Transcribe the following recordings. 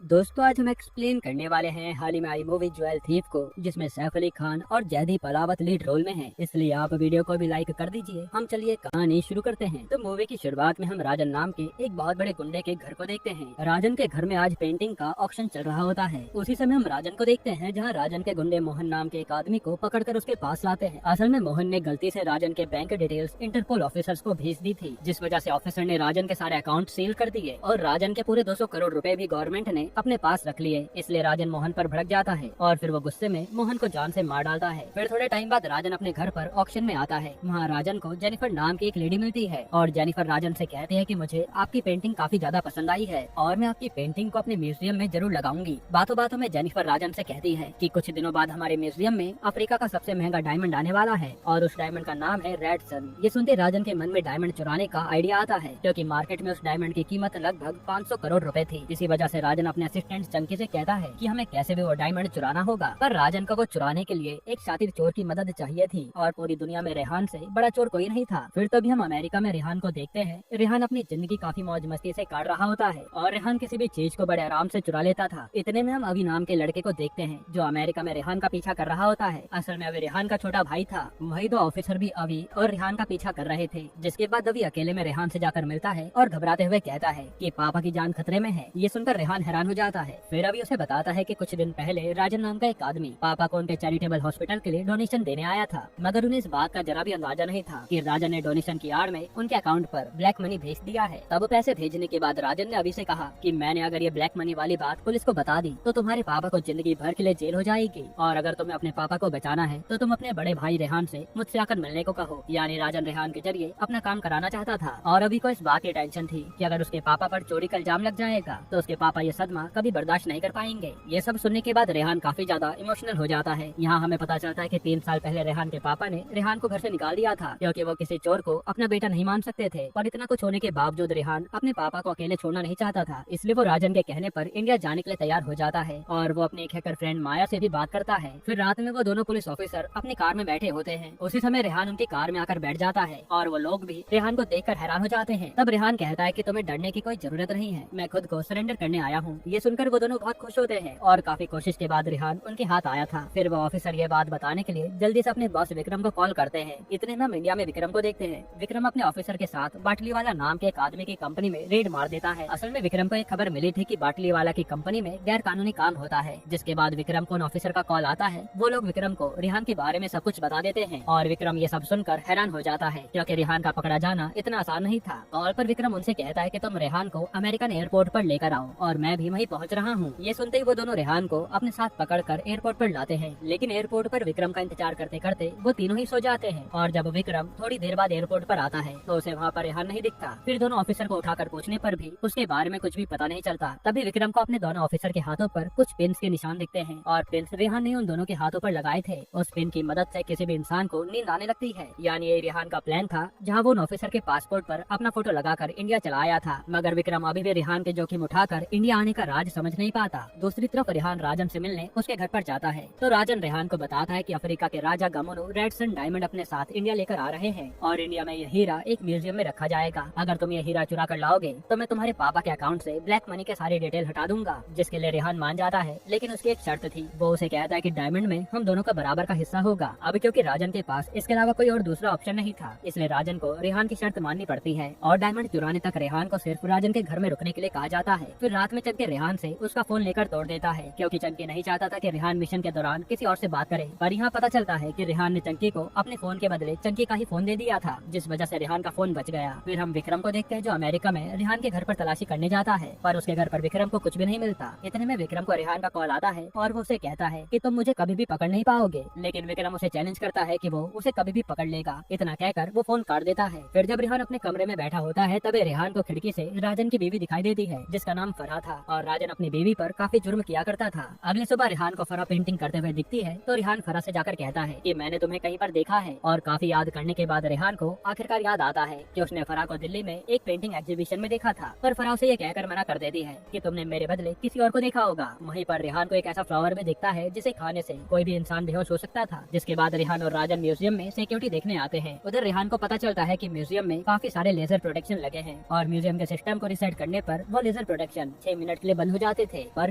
दोस्तों आज हम एक्सप्लेन करने वाले हैं हाल ही में आई मूवी ज्वेल थीफ को, जिसमें सैफ अली खान और जयदीप अलावत लीड रोल में हैं। इसलिए आप वीडियो को भी लाइक कर दीजिए। हम चलिए कहानी शुरू करते हैं। तो मूवी की शुरुआत में हम राजन नाम के एक बहुत बड़े गुंडे के घर को देखते हैं। राजन के घर में आज पेंटिंग का ऑक्शन चल रहा होता है। उसी समय हम राजन को देखते हैं जहाँ राजन के गुंडे मोहन नाम के एक आदमी को पकड़कर उसके पास लाते हैं। असल में मोहन ने गलती से राजन के बैंक डिटेल्स इंटरपोल ऑफिसर्स को भेज दी थी, जिस वजह से ऑफिसर ने राजन के सारे अकाउंट सील कर दिए और राजन के पूरे 200 करोड़ रुपए भी गवर्नमेंट ने अपने पास रख लिए। इसलिए राजन मोहन पर भड़क जाता है और फिर वो गुस्से में मोहन को जान से मार डालता है। फिर थोड़े टाइम बाद राजन अपने घर पर ऑक्शन में आता है। वहाँ राजन को जेनिफर नाम की एक लेडी मिलती है और जेनिफर राजन से कहती है कि मुझे आपकी पेंटिंग काफी ज्यादा पसंद आई है और मैं आपकी पेंटिंग को अपने म्यूजियम में जरूर लगाऊंगी। बातों बातों में जेनिफर राजन से कहती है कि कुछ दिनों बाद हमारे म्यूजियम में अफ्रीका का सबसे महंगा डायमंड आने वाला है और उस डायमंड का नाम है रेड सन। ये सुनते राजन के मन में डायमंड चुराने का आइडिया आता है, क्योंकि मार्केट में उस डायमंड की कीमत लगभग 500 करोड़ रुपए थी। इसी वजह से राजन अपने असिस्टेंट चंकी से कहता है कि हमें कैसे भी वो डायमंड चुराना होगा। पर राजन को वो चुराने के लिए एक शातिर चोर की मदद चाहिए थी और पूरी दुनिया में रेहान से बड़ा चोर कोई नहीं था। फिर तभी हम अमेरिका में रेहान को देखते हैं। रेहान अपनी जिंदगी काफी मौज मस्ती से काट रहा होता है और रेहान किसी भी चीज को बड़े आराम से चुरा लेता था। इतने में हम अभी नाम के लड़के को देखते हैं जो अमेरिका में रेहान का पीछा कर रहा होता है। असल में अभी रेहान का छोटा भाई था। वही दो ऑफिसर भी अभी और रेहान का पीछा कर रहे थे। जिसके बाद अभी अकेले में रेहान से जाकर मिलता है और घबराते हुए कहता है कि पापा की जान खतरे में है। ये सुनकर रेहान हैरान हो जाता है। फिर अभी उसे बताता है कि कुछ दिन पहले राजन नाम का एक आदमी पापा को उनके चैरिटेबल हॉस्पिटल के लिए डोनेशन देने आया था, मगर उन्हें इस बात का जरा भी अंदाजा नहीं था कि राजन ने डोनेशन की आड़ में उनके अकाउंट पर ब्लैक मनी भेज दिया है। तब पैसे भेजने के बाद राजन ने अभी से कहा कि मैंने अगर ये ब्लैक मनी वाली बात पुलिस को बता दी तो तुम्हारे पापा को जिंदगी भर के लिए जेल हो जाएगी और अगर तुम्हें अपने पापा को बचाना है तो तुम अपने बड़े भाई रेहान से मुझसे आकर मिलने को कहो। यानी राजन रेहान के जरिए अपना काम कराना चाहता था और अभी को इस बात की टेंशन थी कि अगर उसके पापा पर चोरी का इल्जाम लग जाएगा तो उसके पापा ये सदमा कभी बर्दाश्त नहीं कर पाएंगे। ये सब सुनने के बाद रेहान काफी ज्यादा इमोशनल हो जाता है। यहाँ हमें पता चलता है कि 3 साल पहले रेहान के पापा ने रेहान को घर से निकाल दिया था, क्योंकि वो किसी चोर को अपना बेटा नहीं मान सकते थे। पर इतना कुछ होने के बावजूद रेहान अपने पापा को अकेले छोड़ना नहीं चाहता था, इसलिए वो राजन के कहने पर इंडिया जाने के लिए तैयार हो जाता है और वो अपने एक हैकर फ्रेंड माया से भी बात करता है। फिर रात में वो दोनों पुलिस ऑफिसर अपनी कार में बैठे होते हैं। उसी समय रेहान उनकी कार में आकर बैठ जाता है और वो लोग भी रेहान को देखकर हैरान हो जाते हैं। तब रेहान कहता है कि तुम्हें डरने की कोई जरूरत नहीं है, मैं खुद को सरेंडर करने आया हूँ। ये सुनकर वो दोनों बहुत खुश होते हैं और काफी कोशिश के बाद रेहान उनके हाथ आया था। फिर वो ऑफिसर ये बात बताने के लिए जल्दी से अपने बॉस विक्रम को कॉल करते हैं। इतने में हम इंडिया में विक्रम को देखते हैं। विक्रम अपने ऑफिसर के साथ बाटली वाला नाम के एक आदमी की कंपनी में रेड मार देता है। असल में विक्रम को एक खबर मिली थी कि बाटली वाला की कंपनी में गैर कानूनी काम होता है, जिसके बाद विक्रम को उन ऑफिसर का कॉल आता है। वो लोग विक्रम को रेहान के बारे में सब कुछ बता देते हैं और विक्रम ये सब सुनकर हैरान हो जाता है, क्योंकि रेहान का पकड़ा जाना इतना आसान नहीं था। कॉल पर विक्रम उनसे कहता है कि तुम रेहान को अमेरिकन एयरपोर्ट पर लेकर आओ और मैं भी वहीं पहुंच रहा हूँ। ये सुनते ही वो दोनों रेहान को अपने साथ पकड़कर एयरपोर्ट पर लाते हैं, लेकिन एयरपोर्ट पर विक्रम का इंतजार करते करते वो तीनों ही सो जाते हैं और जब विक्रम थोड़ी देर बाद एयरपोर्ट पर आता है तो उसे वहाँ पर रेहान नहीं दिखता। फिर दोनों ऑफिसर को उठाकर पूछने पर भी उसके बारे में कुछ भी पता नहीं चलता। तभी विक्रम को अपने दोनों ऑफिसर के हाथों पर कुछ पिन्स के निशान दिखते हैं और पिन्स रेहान ने उन दोनों के हाथों पर लगाए थे। उस पिन की मदद से किसी भी इंसान को नींद आने लगती है। यानी ये रेहान का प्लान था, जहाँ वो उन ऑफिसर के पासपोर्ट पर अपना फोटो लगाकर इंडिया चला आया था। मगर विक्रम अभी भी रेहान के जोखिम उठाकर इंडिया आने का राज समझ नहीं पाता। दूसरी तरफ रेहान राजन से मिलने उसके घर पर जाता है तो राजन रेहान को बताता है कि अफ्रीका के राजा गमोनो रेड सन डायमंड अपने साथ इंडिया लेकर आ रहे हैं और इंडिया में ये हीरा एक म्यूजियम में रखा जाएगा। अगर तुम ये हीरा चुरा कर लाओगे तो मैं तुम्हारे पापा के अकाउंट से ब्लैक मनी के सारे डिटेल हटा दूंगा। जिसके लिए रेहान मान जाता है, लेकिन उसकी एक शर्त थी। वो उसे कहता है कि डायमंड में हम दोनों का बराबर का हिस्सा होगा। अब क्योंकि राजन के पास इसके अलावा कोई और दूसरा ऑप्शन नहीं था, इसलिए राजन को रेहान की शर्त माननी पड़ती है और डायमंड चुराने तक रेहान को सिर्फ राजन के घर में रुकने के लिए कहा जाता है। फिर रात में चंकी रेहान से उसका फोन लेकर तोड़ देता है, क्योंकि चंकी नहीं चाहता था कि रेहान मिशन के दौरान किसी और से बात करे। पर यहाँ पता चलता है कि रेहान ने चंकी को अपने फोन के बदले चंकी का ही फोन दे दिया था, जिस वजह से रेहान का फोन बच गया। फिर हम विक्रम को देखते हैं जो अमेरिका में रेहान के घर पर तलाशी करने जाता है, पर उसके घर पर विक्रम को कुछ भी नहीं मिलता। इतने में विक्रम को रेहान का कॉल आता है और वो उसे कहता है कि तुम मुझे कभी भी पकड़ नहीं पाओगे, लेकिन विक्रम उसे चैलेंज करता है कि वो उसे कभी भी पकड़ लेगा। इतना कहकर वो फोन काट देता है। फिर जब रेहान अपने कमरे में बैठा होता है तभी रेहान को खिड़की से राजन की बीवी दिखाई देती है, जिसका नाम फराह था और राजन अपनी बीवी पर काफी जुर्म किया करता था। अगले सुबह रेहान को फराह पेंटिंग करते हुए दिखती है तो रेहान फराह से जाकर कहता है कि मैंने तुम्हें कहीं पर देखा है और काफी याद करने के बाद रेहान को आखिरकार याद आता है कि उसने फराह को दिल्ली में एक पेंटिंग एग्जीबिशन में देखा था। पर फराह से ये कहकर मना कर देती है कि तुमने मेरे बदले किसी और को देखा होगा। वहीं पर रेहान को एक ऐसा फ्लावर भी दिखता है जिसे खाने से कोई भी इंसान बेहोश हो सकता था। जिसके बाद रेहान और राजन म्यूजियम में सिक्योरिटी देखने आते हैं। उधर रेहान को पता चलता है कि म्यूजियम में काफी सारे लेजर प्रोटेक्शन लगे हैं और म्यूजियम के सिस्टम को रिसेट करने पर वो लेजर प्रोटेक्शन 6 मिनट के डिस्प्ले बंद हो जाते थे। पर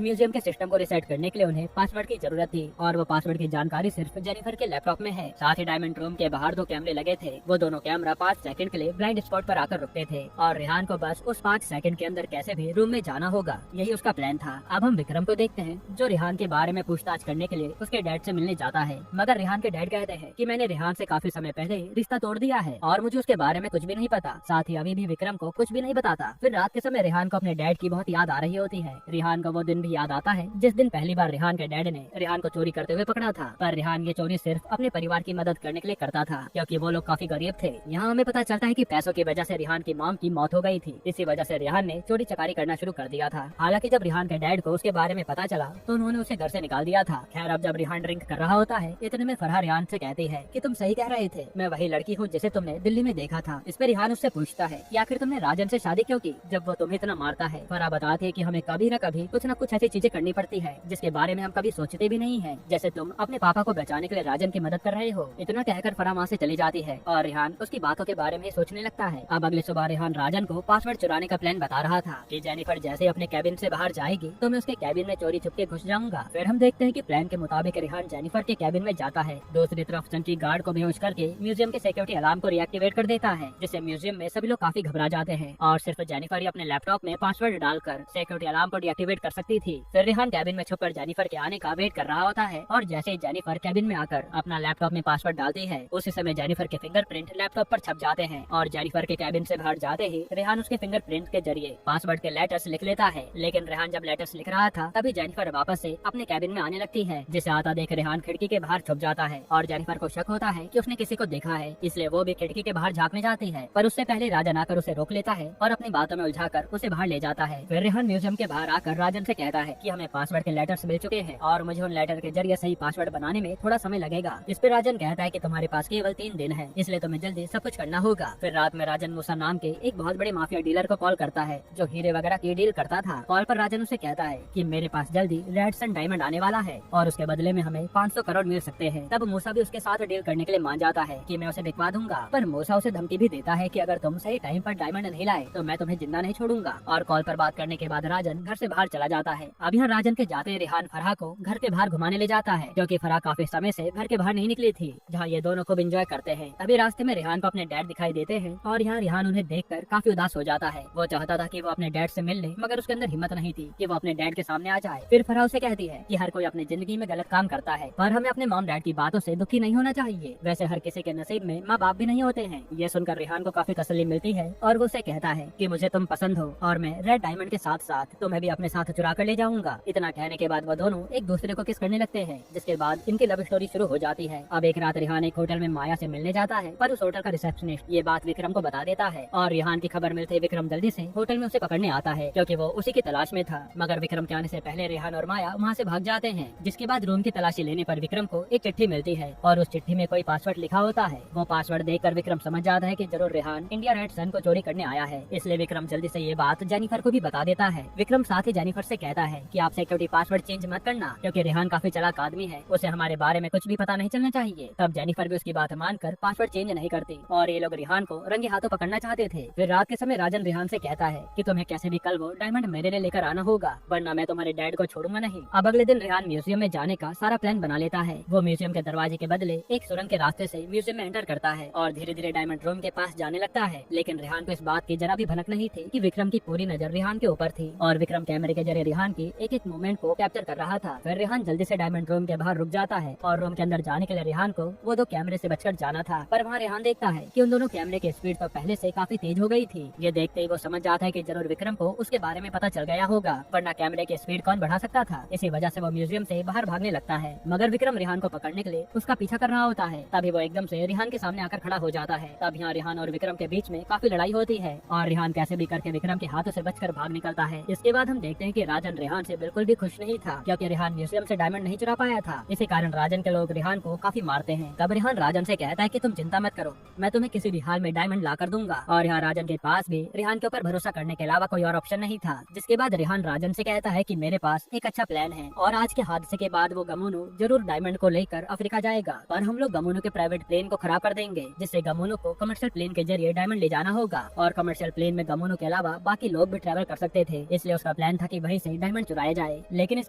म्यूजियम के सिस्टम को रिसेट करने के लिए उन्हें पासवर्ड की जरूरत थी और वो पासवर्ड की जानकारी सिर्फ जेनिफर के लैपटॉप में है। साथ ही डायमंड रूम के बाहर 2 कैमरे लगे थे। वो दोनों कैमरा 5 सेकंड के लिए ब्लाइंड स्पॉट पर आकर रुकते थे और रेहान को बस उस 5 सेकंड के अंदर कैसे भी रूम में जाना होगा, यही उसका प्लान था। अब हम विक्रम को देखते हैं जो रेहान के बारे में पूछताछ करने के लिए उसके डैड से मिलने जाता है। मगर रेहान के डैड कहते हैं कि मैंने रेहान से काफी समय पहले रिश्ता तोड़ दिया है और मुझे उसके बारे में कुछ भी नहीं पता। साथ ही अभी भी विक्रम को कुछ भी नहीं बताता। फिर रात के समय रेहान को अपने डैड की बहुत याद आ रही होती है। रेहान को वो दिन भी याद आता है जिस दिन पहली बार रेहान के डैड ने रेहान को चोरी करते हुए पकड़ा था। पर रेहान ये चोरी सिर्फ अपने परिवार की मदद करने के लिए करता था क्योंकि वो लोग काफी गरीब थे। यहाँ हमें पता चलता है कि पैसों की वजह से रेहान की मॉम की मौत हो गई थी। इसी वजह से रेहान ने चोरी चकारी करना शुरू कर दिया था। हालांकि जब रेहान के डैड को उसके बारे में पता चला तो उन्होंने उसे घर से निकाल दिया था। खैर अब जब रेहान ड्रिंक कर रहा होता है इतने में फरहा रेहान से कहती है कि तुम सही कह रहे थे, मैं वही लड़की हूँ जिसे तुमने दिल्ली में देखा था। इस पर रेहान उससे पूछता है कि आखिर तुमने राजन से शादी क्यों की जब वो तुम्हें इतना मारता है। फरहा बताती है कि हमें कभी न कभी कुछ न कुछ ऐसी चीजें करनी पड़ती है जिसके बारे में हम कभी सोचते भी नहीं है, जैसे तुम अपने पापा को बचाने के लिए राजन की मदद कर रहे हो। इतना कहकर फरहा वहाँ से चली जाती है और रेहान उसकी बातों के बारे में सोचने लगता है। अब अगले सुबह रेहान राजन को पासवर्ड चुराने का प्लान बता रहा था कि जेनिफर जैसे अपने कैबिन से बाहर जाएगी तो मैं उसके कैबिन में चोरी छुपके घुस जाऊंगा। फिर हम देखते हैं कि प्लान के मुताबिक रेहान जेनिफर के कैबिन में जाता है। दूसरी तरफ चंकी गार्ड को बेहोश करके म्यूजियम के सिक्योरिटी अलार्म को रिएक्टिवेट कर देता है, जिससे म्यूजियम में सभी लोग काफी घबरा जाते हैं और सिर्फ जेनिफर ही अपने लैपटॉप में पासवर्ड डालकर सिक्योरिटी अलार्म को डीएक्टिवेट कर सकती थी। फिर रेहान कैबिन में छुपकर जेनिफर के आने का वेट कर रहा होता है और जैसे ही जेनिफर कैबिन में आकर अपना लैपटॉप में पासवर्ड डालती है उसी समय जेनिफर के फिंगरप्रिंट लैपटॉप पर छप जाते हैं और जेनिफर के कैबिन से बाहर जाते ही रेहान उसके फिंगरप्रिंट के जरिए पासवर्ड के लेटर्स लिख लेता है। लेकिन रेहान जब लेटर्स लिख रहा था तभी जेनिफर वापस से अपने कैबिन में आने लगती है, जिसे आता देख रेहान खिड़की के बाहर छुप जाता है और जेनिफर को शक होता है कि उसने किसी को देखा है, इसलिए वो भी खिड़की के बाहर झांकने जाती है। पर उससे पहले राजन आकर उसे रोक लेता है और अपनी बातों में उलझाकर उसे बाहर ले जाता है। फिर रेहान म्यूजियम के बाहर आकर राजन से कहता है कि हमें पासवर्ड के लेटर्स मिल चुके हैं और मुझे उन लेटर के जरिए सही पासवर्ड बनाने में थोड़ा समय लगेगा। इस पे राजन कहता है कि तुम्हारे पास केवल 3 दिन है, इसलिए तुम्हें जल्दी सब कुछ करना होगा। फिर रात में राजन मूसा नाम के एक बहुत बड़े माफिया डीलर को कॉल करता है जो हीरे वगैरह की डील करता था। कॉल पर राजन उसे कहता है कि मेरे पास जल्दी रेड सन डायमंड आने वाला है और उसके बदले में हमें 500 करोड़ मिल सकते हैं। तब मूसा भी उसके साथ डील करने के लिए मान जाता है कि मैं उसे बिकवा दूंगा। पर मूसा उसे धमकी भी देता है कि अगर तुम सही टाइम पर डायमंड नहीं लाए तो मैं तुम्हें जिंदा नहीं छोड़ूंगा। और कॉल पर बात करने के बाद राजन घर से बाहर चला जाता है। अब यहाँ राजन के जाते रेहान फरहा को घर के बाहर घुमाने ले जाता है क्योंकि फरहा काफी समय से घर के बाहर नहीं निकली थी, जहाँ ये दोनों खूब एंजॉय करते हैं। तभी रास्ते में रेहान को अपने डैड दिखाई देते हैं और यहाँ रेहान उन्हें देखकर काफी उदास हो जाता है। वो चाहता था कि वो अपने डैड से मिल ले मगर उसके अंदर हिम्मत नहीं थी कि वो अपने डैड के सामने आ जाए। फिर फरहा उसे कहती है कि हर कोई अपनी जिंदगी में गलत काम करता है पर हमें अपने मॉम डैड की बातों से दुखी नहीं होना चाहिए। वैसे हर किसी के नसीब में माँ बाप भी नहीं होते हैं। ये सुनकर रेहान को काफी तसल्ली मिलती है और वो उसे कहता है कि मुझे तुम पसंद हो और मैं रेड डायमंड के साथ साथ तुम्हें भी अपने साथ चुरा कर ले जाऊंगा। इतना कहने के बाद वो दोनों एक दूसरे को किस करने लगते हैं, जिसके बाद इनकी लव स्टोरी शुरू हो जाती है। अब एक रात रेहान एक होटल में माया से मिलने जाता है पर उस होटल का रिसेप्शनिस्ट ये बात विक्रम को बता देता है और रेहान की खबर मिलते ही विक्रम जल्दी से होटल में उसे पकड़ने आता है क्योंकि वो उसी की तलाश में था। मगर विक्रम के आने से पहले रेहान और माया वहाँ से भाग जाते हैं। जिसके बाद रूम की तलाशी लेने पर विक्रम को एक चिट्ठी मिलती है और उस चिट्ठी में कोई पासवर्ड लिखा होता है। वो पासवर्ड देखकर विक्रम समझ जाता है कि जरूर रेहान इंडिया रेड सन को चोरी करने आया है, इसलिए विक्रम जल्दी से ये बात जेनिफर को भी बता देता है। विक्रम साथ ही जेनिफर से कहता है कि आप सिक्योरिटी पासवर्ड चेंज मत करना क्योंकि रेहान काफी चालाक आदमी है, उसे हमारे बारे में कुछ भी पता नहीं चलना चाहिए। तब जेनिफर भी उसकी बात मानकर पासवर्ड चेंज नहीं करती और ये लोग रेहान को रंगे हाथों पकड़ना चाहते थे। फिर रात के समय राजन रेहान से कहता है कि तुम्हें कैसे भी कल वो डायमंड मेरे लिए लेकर आना होगा वरना मैं तुम्हारे डैड को छोड़ूंगा नहीं। अब अगले दिन रेहान म्यूजियम में जाने का सारा प्लान बना लेता है। वो म्यूजियम के दरवाजे के बदले एक सुरंग के रास्ते से म्यूजियम में एंटर करता है और धीरे धीरे डायमंड रूम के पास जाने लगता है। लेकिन रेहान को इस बात की जरा भी भनक नहीं थी कि विक्रम की पूरी नजर रेहान के ऊपर थी और विक्रम कैमरे के जरिए रेहान की एक एक मूवमेंट को कैप्चर कर रहा था। फिर रेहान जल्दी से डायमंड रूम के बाहर रुक जाता है और रूम के अंदर जाने के लिए रेहान को वो 2 कैमरे से बचकर जाना था। पर वहाँ रेहान देखता है कि उन दोनों कैमरे की स्पीड तो पहले से काफी तेज हो गई थी। ये देखते ही वो समझ जाता है कि जरूर विक्रम को उसके बारे में पता चल गया होगा वरना कैमरे की स्पीड कौन बढ़ा सकता था। इसी वजह से वो म्यूजियम से बाहर भागने लगता है मगर विक्रम रेहान को पकड़ने के लिए उसका पीछा कर रहा होता है। तभी वो एकदम से रेहान के सामने आकर खड़ा हो जाता है। तब यहाँ रेहान और विक्रम के बीच में काफी लड़ाई होती है और रेहान कैसे भी करके विक्रम के हाथों से बचकर भाग निकलता है। इसके बाद हम देखते हैं कि राजन रेहान से बिल्कुल भी खुश नहीं था क्योंकि रेहान म्यूजियम से डायमंड नहीं चुरा पाया था। इसी कारण राजन के लोग रेहान को काफी मारते हैं। तब रेहान राजन से कहता है कि तुम चिंता मत करो, मैं तुम्हें किसी भी हाल में डायमंड ला कर दूंगा। और यहाँ राजन के पास भी रेहान के ऊपर भरोसा करने के अलावा कोई और ऑप्शन नहीं था। जिसके बाद रेहान राजन से कहता है कि मेरे पास एक अच्छा प्लान है और आज के हादसे के बाद वो गमोनू जरूर डायमंड को लेकर अफ्रीका जाएगा पर हम लोग गमोनू के प्राइवेट प्लेन को खराब कर देंगे जिससे गमोनू को कमर्शियल प्लेन के जरिए डायमंड ले जाना होगा और कमर्शियल प्लेन में गमोनू के अलावा बाकी लोग भी ट्रैवल कर सकते थे, इसलिए उसका उसका प्लान था कि वहीं से डायमंड चुराए जाए, लेकिन इस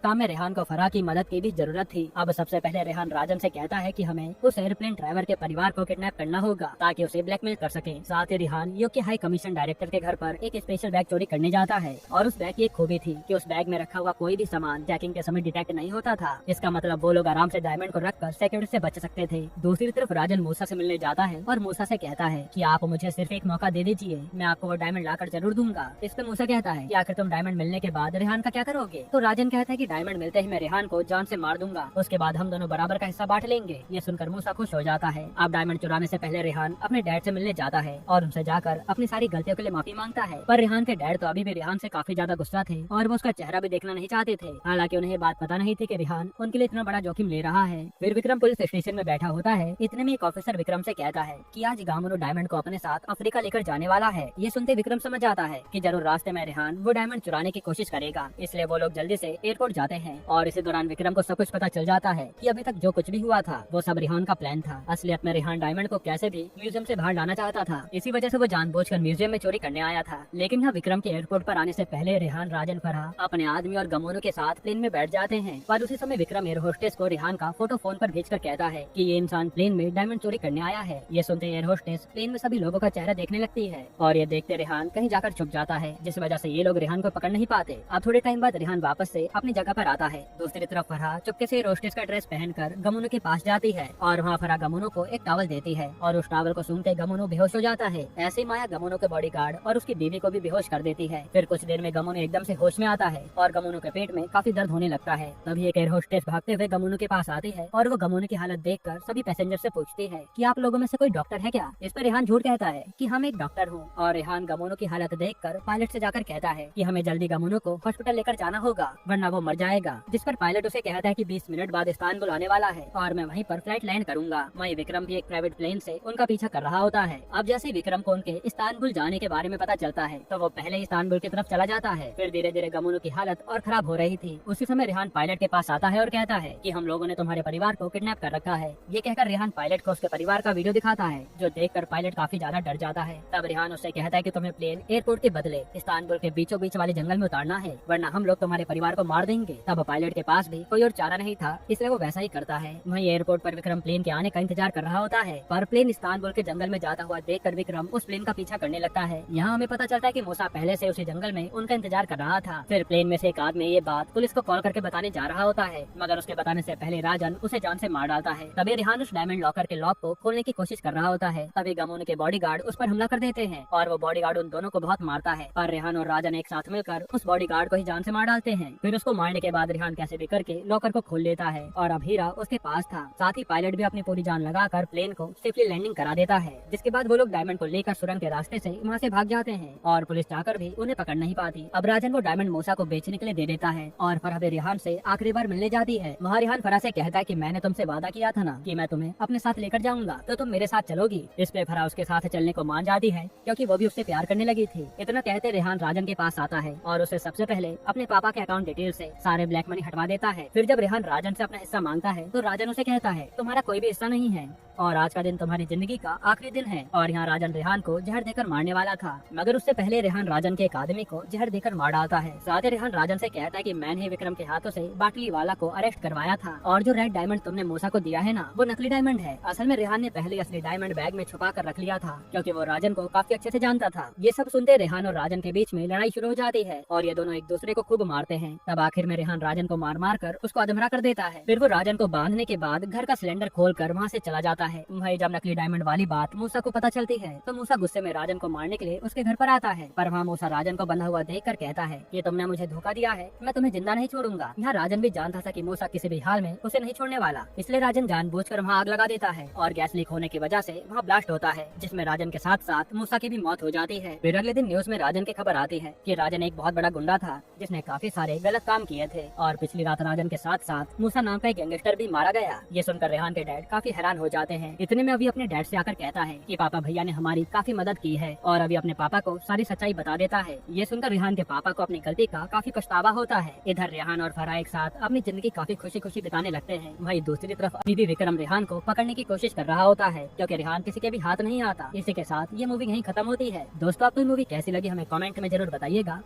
काम में रेहान को फराह की मदद की भी जरूरत थी। अब सबसे पहले रेहान राजन से कहता है कि हमें उस एयरप्लेन ड्राइवर के परिवार को किडनैप करना होगा ताकि उसे ब्लैकमेल कर सके। साथ ही Rehan UK high commission director के घर पर एक स्पेशल बैग चोरी करने जाता है और उस बैग की एक खूबी थी कि उस बैग में रखा हुआ कोई भी सामान चेकिंग के समय डिटेक्ट नहीं होता था। इसका मतलब वो लोग आराम से डायमंड को रखकर सिक्योरिटी से बच सकते थे। दूसरी तरफ राजन मूसा से मिलने जाता है और मूसा से कहता है कि आप मुझे सिर्फ एक मौका दे दीजिए, मैं आपको वो डायमंड लाकर जरूर दूंगा। इस पे मूसा कहता है कि आखिर तुम डायमंड मिलने के बाद रेहान का क्या करोगे? तो राजन कहता है कि डायमंड मिलते ही मैं रेहान को जान से मार दूंगा, उसके बाद हम दोनों बराबर का हिस्सा बांट लेंगे। ये सुनकर मूसा खुश हो जाता है। अब डायमंड चुराने से पहले रेहान अपने डैड से मिलने जाता है और उनसे जाकर अपनी सारी गलतियों के लिए माफी मांगता है। पर रेहान के डैड तो अभी भी रेहान से काफी ज्यादा गुस्सा थे और वो उसका चेहरा भी देखना नहीं चाहते थे। हालांकि उन्हें ये बात पता नहीं थी कि रेहान उनके लिए इतना बड़ा जोखिम ले रहा है। फिर विक्रम पुलिस स्टेशन में बैठा होता है। इतने में एक ऑफिसर विक्रम से कहता है कि आज गामोनो डायमंड को अपने साथ अफ्रीका लेकर जाने वाला है। ये सुनते विक्रम समझ आता है कि जरूर रास्ते में रेहान वो डायमंड चुराने की कोशिश करेगा, इसलिए वो लोग जल्दी से एयरपोर्ट जाते हैं। और इसी दौरान विक्रम को सब कुछ पता चल जाता है कि अभी तक जो कुछ भी हुआ था वो सब रेहान का प्लान था। असलियत में रेहान डायमंड को कैसे भी म्यूजियम से बाहर लाना चाहता था, इसी वजह से वो जानबूझकर म्यूजियम में चोरी करने आया था। लेकिन यहाँ विक्रम के एयरपोर्ट पर आने से पहले रेहान, राजन, फराह अपने आदमी और गमोनो के साथ प्लेन में बैठ जाते हैं। पर उसी समय विक्रम एयर होस्टेस को रेहान का फोटो फोन पर भेजकर कहता है कि ये इंसान प्लेन में डायमंड चोरी करने आया है। ये सुनते एयर होस्टेस प्लेन में सभी लोगों का चेहरा देखने लगती है और ये देखते रेहान कहीं जाकर छुप जाता है, जिस वजह से ये लोग रेहान को पकड़ नहीं पाते। अब थोड़े टाइम बाद रेहान वापस से अपनी जगह पर आता है। दूसरी तरफ फराह चुपके से एयर होस्टेस का ड्रेस पहनकर गमोनो के पास जाती है और वहाँ फराह गमोनो को एक टॉवल देती है और उस टॉवल को सूंघते गमोनो बेहोश हो जाता है। ऐसे माया गमोनो के बॉडीगार्ड और उसकी बीवी को भी बेहोश कर देती है। फिर कुछ देर में गमोनो एकदम से होश में आता है और गमोनो के पेट में काफी दर्द होने लगता है। तभी एक एयर होस्टेस भागते हुए गमोनो के पास आती है और वो गमोनो की हालत देखकर सभी पैसेंजर से पूछती है कि आप लोगों में से कोई डॉक्टर है क्या? इस पर रेहान झूठ कहता है कि हम एक डॉक्टर हूँ। और रेहान गमोनो की हालत देखकर पायलट से जाकर कहता है कि हमें जल्दी गमोनो को हॉस्पिटल लेकर जाना होगा वरना वो मर जाएगा। जिस पर पायलट उसे कहता है कि 20 मिनट बाद इस्तानबुल आने वाला है और मैं वहीं पर फ्लाइट लैंड करूंगा। वहीं विक्रम भी एक प्राइवेट प्लेन से उनका पीछा कर रहा होता है। अब जैसे ही विक्रम को उनके इस्तानबुल जाने के बारे में पता चलता है तो वो पहले ही इस्तानबुल की तरफ चला जाता है। फिर धीरे धीरे गमोनो की हालत और खराब हो रही थी। उसी समय रेहान पायलट के पास आता है और कहता है कि हम लोगों ने तुम्हारे परिवार को किडनैप कर रखा है। ये कहकर रेहान पायलट को उसके परिवार का वीडियो दिखाता है, जो देखकर पायलट काफी ज्यादा डर जाता है। तब रेहान उससे कहता है कि तुम्हें प्लेन एयरपोर्ट के बदले इस्तानबुल के बीचों बीच वाले जंगल में उतारना है वरना हम लोग तुम्हारे परिवार को मार देंगे। तब पायलट के पास भी कोई और चारा नहीं था, इसलिए वो वैसा ही करता है। वहीं एयरपोर्ट पर विक्रम प्लेन के आने का इंतजार कर रहा होता है, पर प्लेन इस्तानबुल के जंगल में जाता हुआ देखकर विक्रम उस प्लेन का पीछा करने लगता है। यहाँ हमें पता चलता है कि मूसा पहले से उसी जंगल में उनका इंतजार कर रहा था। फिर प्लेन में से एक आदमी ये बात पुलिस को कॉल करके बताने जा रहा होता है, मगर उसके बताने से पहले राजन उसे जान से मार डालता है। तभी रेहान उस डायमंड लॉकर के लॉक को खोलने की कोशिश कर रहा होता है। तभी गमोनो के बॉडीगार्ड उस पर हमला कर देते हैं और वो बॉडीगार्ड उन दोनों को बहुत मारता है। पर रेहान और राजन एक साथ मिलकर उस बॉडीगार्ड को ही जान से मार डालते हैं। फिर उसको मारने के बाद रेहान कैसे भी करके लॉकर को खोल लेता है और अब हीरा उसके पास था। साथ ही पायलट भी अपनी पूरी जान लगाकर प्लेन को सेफली लैंडिंग करा देता है, जिसके बाद वो लोग डायमंड को लेकर सुरंग के रास्ते से वहाँ से भाग जाते हैं और पुलिस जाकर भी उन्हें पकड़ नहीं पाती। अब राजन वो डायमंड मूसा को बेचने के लिए दे देता है और फराह भी रेहान से आखिरी बार मिलने जाती है। वहाँ रेहान फराह से कहता है कि मैंने तुमसे वादा किया था ना कि मैं तुम्हें अपने साथ लेकर जाऊंगा, तो तुम मेरे साथ चलोगी। इस पे फराह उसके साथ चलने को मान जाती है क्योंकि वो भी उससे प्यार करने लगी थी। इतना कहते रेहान राजन के पास आता है और उसे सबसे पहले अपने पापा के अकाउंट डिटेल से सारे ब्लैक मनी हटवा देता है। फिर जब रेहान राजन से अपना हिस्सा मांगता है तो राजन उसे कहता है तुम्हारा कोई भी हिस्सा नहीं है और आज का दिन तुम्हारी जिंदगी का आखिरी दिन है। और यहाँ राजन रेहान को जहर देकर मारने वाला था, मगर उससे पहले रेहान राजन के एक आदमी को जहर देकर मार डालता है। साथ ही रेहान राजन से कहता है कि मैंने विक्रम के हाथों से बाटली वाला को अरेस्ट करवाया था और जो रेड डायमंड तुमने मूसा को दिया है ना वो नकली डायमंड है। असल में रेहान ने पहले असली डायमंड बैग में छुपा कर रख लिया था क्योंकि वो राजन को काफी अच्छे से जानता था। ये सब सुनते रेहान और राजन के बीच में लड़ाई शुरू हो जाती है और ये दोनों एक दूसरे को खूब मारते हैं। तब आखिर में रेहान राजन को मार मार कर उसको अधमरा कर देता है। फिर वो राजन को बांधने के बाद घर का सिलेंडर खोल कर वहाँ से चला जाता है। वही जब नकली डायमंड वाली बात मूसा को पता चलती है तो मूसा गुस्से में राजन को मारने के लिए उसके घर पर आता है, पर वहाँ मूसा राजन को बंधा हुआ देखकर कहता है कि तुमने मुझे धोखा दिया है, मैं तुम्हें जिंदा नहीं छोड़ूंगा। यहाँ राजन भी जानता था कि मूसा किसी भी हाल में उसे नहीं छोड़ने वाला, इसलिए राजन जानबूझकर वहाँ आग लगा देता है और गैस लीक होने की वजह से वहाँ ब्लास्ट होता है, जिसमें राजन के साथ साथ मूसा की भी मौत हो जाती है। फिर अगले दिन न्यूज में राजन की खबर आती है कि राजन एक बहुत बड़ा गुंडा था जिसने काफी सारे गलत काम किए थे और पिछली रात राजन के साथ साथ मूसा नाम का एक गैंगस्टर भी मारा गया। ये सुनकर रेहान के डैड काफी हैरान हो जाते हैं। इतने में अभी अपने डैड से आकर कहता है कि पापा भैया ने हमारी काफी मदद की है और अभी अपने पापा को सारी सच्चाई बता देता है। ये सुनकर रेहान के पापा को अपनी गलती का काफी पछतावा होता है। इधर रेहान और फराह एक साथ अपनी जिंदगी काफी खुशी खुशी बिताने लगते हैं। वहीं दूसरी तरफ अभी भी विक्रम रेहान को पकड़ने की कोशिश कर रहा होता है क्योंकि रेहान किसी के भी हाथ नहीं आता। इसी के साथ ये मूवी यहीं खत्म होती है। दोस्तों आपको मूवी कैसी लगी हमें कमेंट में जरूर बताइएगा।